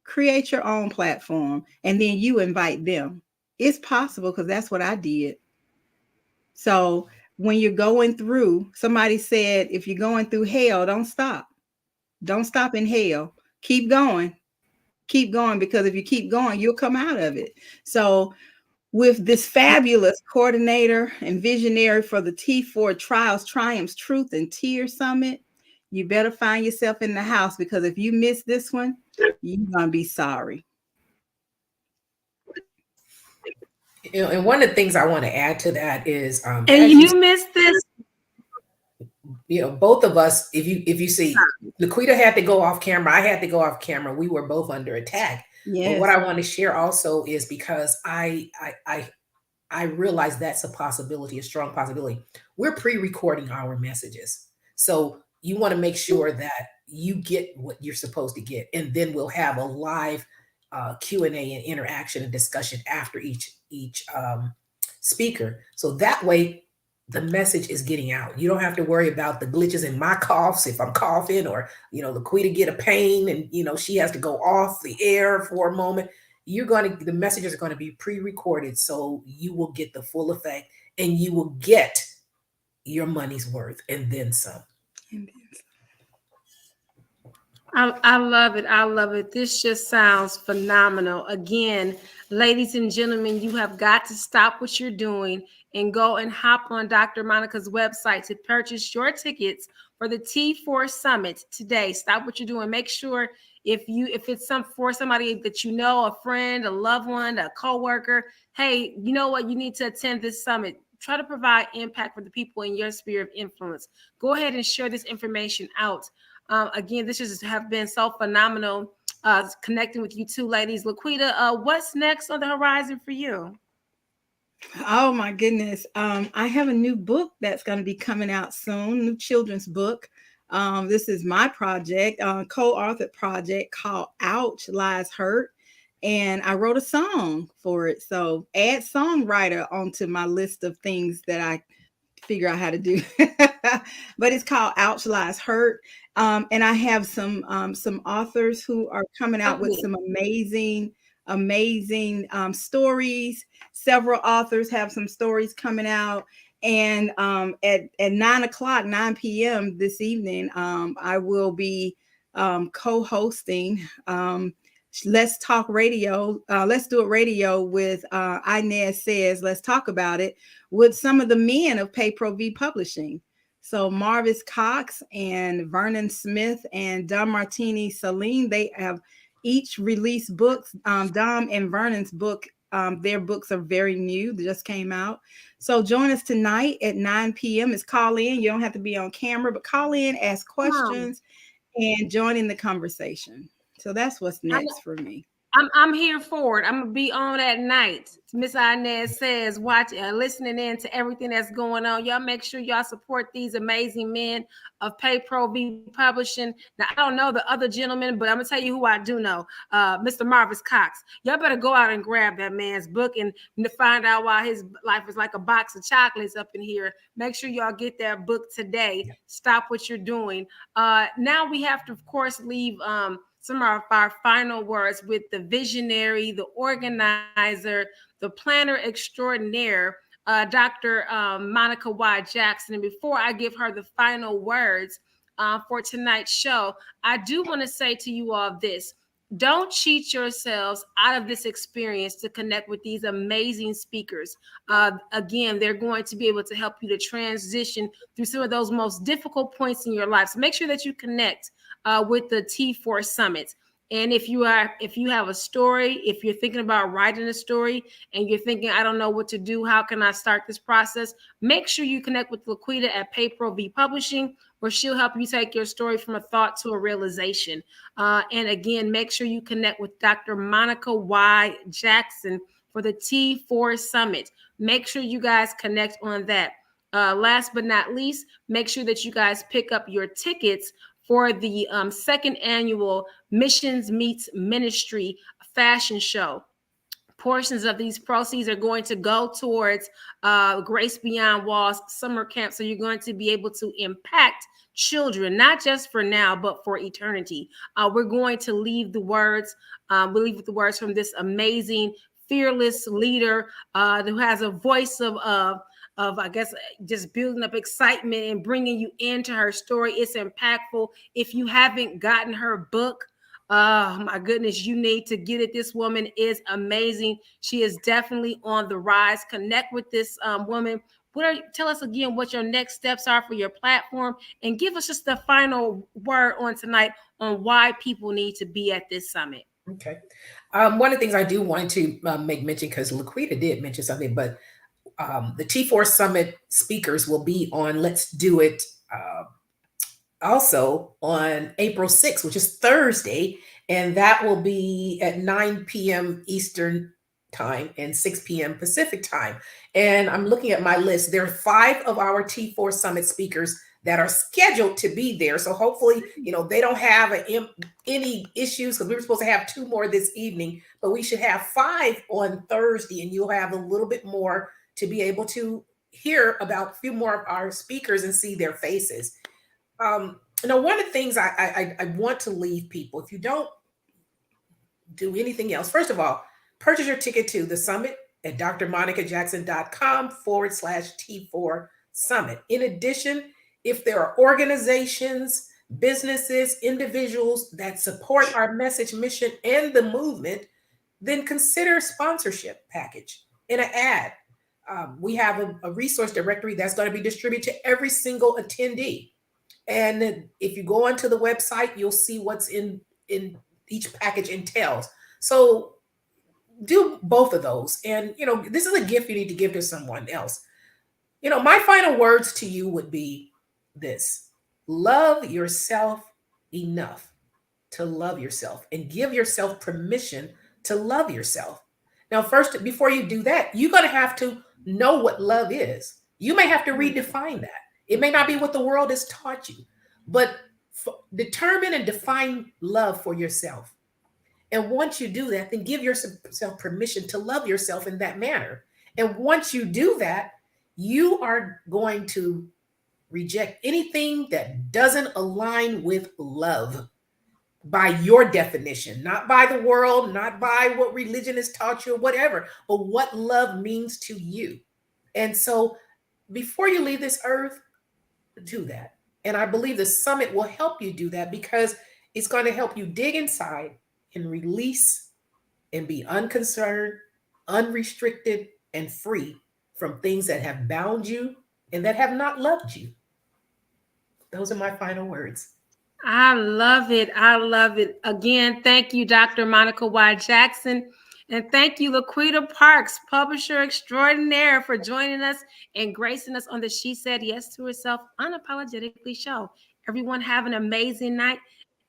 S4: Create your own platform, and then you invite them. It's possible, because that's what I did. So when you're going through, somebody said, if you're going through hell, don't stop. Don't stop in hell. Keep going. Keep going, because if you keep going, you'll come out of it. So with this fabulous coordinator and visionary for the T4 Trials, Triumphs, Truth, and Tears Summit, you better find yourself in the house, because if you miss this one, you're going to be sorry.
S3: And one of the things I want to add to that is,
S2: and you missed this.
S3: Both of us, if you see, Laquita had to go off camera, I had to go off camera. We were both under attack.
S4: Yes.
S3: But what I want to share also is, because I realize that's a possibility, a strong possibility. We're pre-recording our messages, so you want to make sure that you get what you're supposed to get, and then we'll have a live Q&A and interaction and discussion after each speaker, so that way the message is getting out. You don't have to worry about the glitches in my coughs, if I'm coughing, or Laquita get a pain and she has to go off the air for a moment. The messages are going to be pre-recorded, so you will get the full effect, and you will get your money's worth and then some.
S2: I love it. I love it. This just sounds phenomenal. Again, ladies and gentlemen, you have got to stop what you're doing and go and hop on Dr. Monica's website to purchase your tickets for the T4 Summit today. Stop what you're doing. Make sure if it's for somebody that you know, a friend, a loved one, a coworker, hey, you know what? You need to attend this summit. Try to provide impact for the people in your sphere of influence. Go ahead and share this information out. Again, this has have been so phenomenal connecting with you two ladies. Laquita, what's next on the horizon for you?
S4: Oh my goodness. I have a new book that's going to be coming out soon, new children's book. This is my project, co-authored project called Ouch Lies Hurt. And I wrote a song for it. So add songwriter onto my list of things that I figure out how to do. But it's called Ouch Lies Hurt. And I have some authors who are coming out with some amazing stories. Several authors have some stories coming out. And at 9 o'clock, 9 p.m. this evening, I will be co-hosting Let's Talk Radio. Let's Do It Radio with Inez Says, Let's Talk About It, with some of the men of Pay-Pro-V Publishing. So Marvis Cox and Vernon Smith and Dom Martini Celine, they have each released books. Dom and Vernon's book, their books are very new. They just came out. So join us tonight at 9 p.m. It's call in. You don't have to be on camera, but call in, ask questions, and join in the conversation. So that's what's next for me.
S2: I'm here for it. I'm gonna be on at night. Miss Inez Says, listening in to everything that's going on. Y'all make sure y'all support these amazing men of Pay-Pro-V Publishing. Now I don't know the other gentlemen, but I'm gonna tell you who I do know. Mr. Marvis Cox. Y'all better go out and grab that man's book and find out why his life is like a box of chocolates up in here. Make sure y'all get that book today. Stop what you're doing. Now we have to, of course, leave some of our final words with the visionary, the organizer, the planner extraordinaire, Dr. Monica Y. Jackson. And before I give her the final words for tonight's show, I do want to say to you all this. Don't cheat yourselves out of this experience to connect with these amazing speakers. Again, they're going to be able to help you to transition through some of those most difficult points in your life. So make sure that you connect with the T4 Summit. And if you have a story, if you're thinking about writing a story and you're thinking, I don't know what to do, how can I start this process? Make sure you connect with Laquita at Pay-Pro-V Publishing, where she'll help you take your story from a thought to a realization. And again, make sure you connect with Dr. Monica Y. Jackson for the T4 Summit. Make sure you guys connect on that. Last but not least, make sure that you guys pick up your tickets for the second annual Missions Meets Ministry fashion show. Portions of these proceeds are going to go towards Grace Beyond Walls summer camp. So you're going to be able to impact children, not just for now, but for eternity. We're going to leave the words, we'll leave with the words from this amazing, fearless leader who has a voice of I guess just building up excitement and bringing you into her story. It's impactful. If you haven't gotten her book, oh my goodness, you need to get it. This woman is amazing. She is definitely on the rise. Connect with this woman. Tell us again what your next steps are for your platform, and give us just the final word on tonight on why people need to be at this summit.
S3: Okay. One of the things I do want to make mention, because Laquita did mention something, but the T4 Summit speakers will be on Let's Do It also on April 6th, which is Thursday, and that will be at 9 p.m. Eastern time and 6 p.m. Pacific time. And I'm looking at my list. There are 5 of our T4 Summit speakers that are scheduled to be there. So hopefully, they don't have any issues, because we were supposed to have 2 more this evening, but we should have 5 on Thursday, and you'll have a little bit more to be able to hear about a few more of our speakers and see their faces. One of the things I want to leave people, if you don't do anything else, first of all, purchase your ticket to the summit at drmonicajackson.com/T4 Summit. In addition, if there are organizations, businesses, individuals that support our message, mission, and the movement, then consider a sponsorship package in an ad. We have a resource directory that's going to be distributed to every single attendee. And if you go onto the website, you'll see what's in each package entails. So do both of those. And, this is a gift you need to give to someone else. My final words to you would be this: love yourself enough to love yourself, and give yourself permission to love yourself. Now, first, before you do that, you're going to have to know what love is. You may have to redefine that. It may not be what the world has taught you, but determine and define love for yourself. And once you do that, then give yourself permission to love yourself in that manner. And once you do that, you are going to reject anything that doesn't align with love by your definition, not by the world, not by what religion has taught you or whatever, but what love means to you. And so before you leave this earth, do that. And I believe the summit will help you do that, because it's going to help you dig inside and release and be unconcerned, unrestricted, and free from things that have bound you and that have not loved you. Those are my final words.
S2: I love it. I love it. Again, thank you, Dr. Monica Y. Jackson. And thank you, Laquita Parks, publisher extraordinaire, for joining us and gracing us on the She Said Yes to Herself Unapologetically show. Everyone have an amazing night.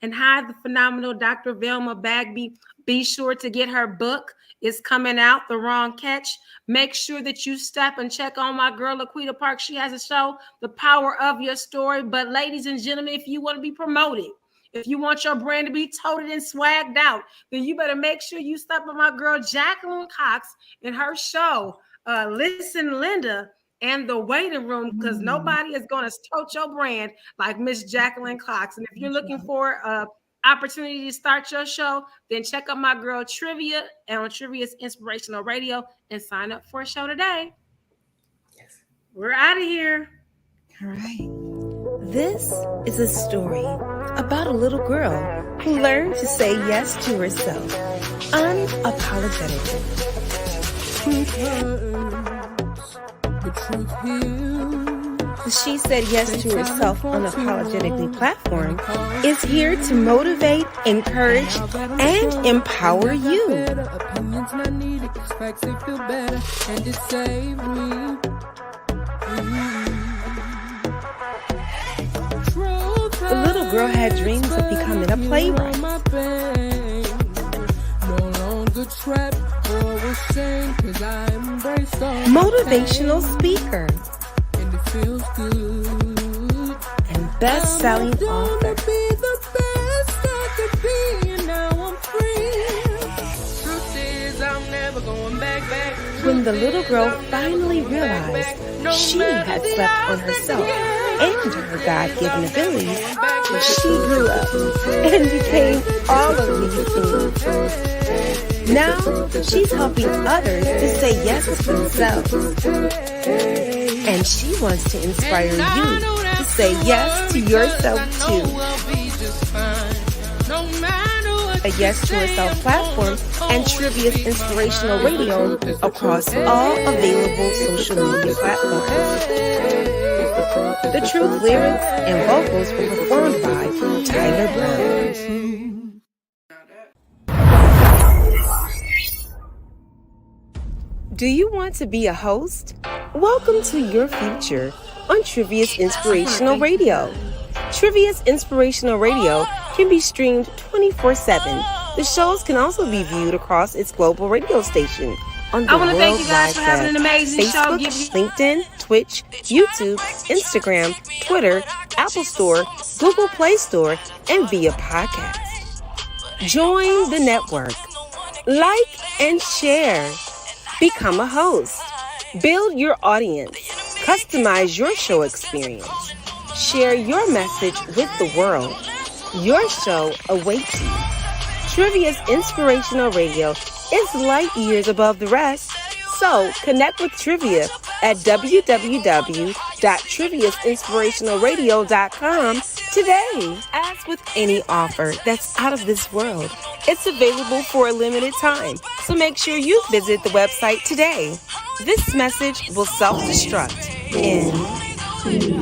S2: And hi, the phenomenal Dr. Velma Bagby. Be sure to get her book. It's coming out, The Wrong Catch. Make sure that you stop and check on my girl, Laquita Parks. She has a show, The Power of Your Story. But ladies and gentlemen, if you want to be promoted, if you want your brand to be toted and swagged out, then you better make sure you stop with my girl, Jacqueline Cox, in her show, Listen, Linda, and The Waiting Room, because nobody is going to tote your brand like Miss Jacqueline Cox. And if you're looking for opportunity to start your show, then check out my girl Trivia on Trivia's Inspirational Radio and sign up for a show today.
S3: Yes.
S2: We're out of here.
S1: All right. This is a story about a little girl who learned to say yes to herself unapologetically. The She Said Yes to Herself Unapologetically platform is here to motivate, encourage, and empower you. The little girl had dreams of becoming a playwright. Motivational speaker. And best-selling author. When the little girl finally realized she had slept on herself and her God-given abilities, she grew up and became all of these things. Now she's helping others to say yes to themselves. And she wants to inspire you to say yes to yourself too. A Yes to Herself platform and Trivia's Inspirational Radio across all available social media platforms. The truth, lyrics, and vocals were performed by Tyler Brown. Do you want to be a host? Welcome to your future on Trivia's Inspirational Radio. Trivia's Inspirational Radio can be streamed 24/7. The shows can also be viewed across its global radio station on the
S2: I want to thank you
S1: World
S2: guys for
S1: Wide
S2: having an
S1: Web,
S2: amazing show.
S1: Facebook, LinkedIn, Twitch, YouTube, Instagram, Twitter, Apple Store, Google Play Store, and via podcast. Join the network. Like and share. Become a host. Build your audience. Customize your show experience. Share your message with the world. Your show awaits you. Trivia's Inspirational Radio is light years above the rest. So connect with Trivia at www.triviasinspirationalradio.com today. As with any offer that's out of this world, it's available for a limited time, so make sure you visit the website today. This message will self-destruct in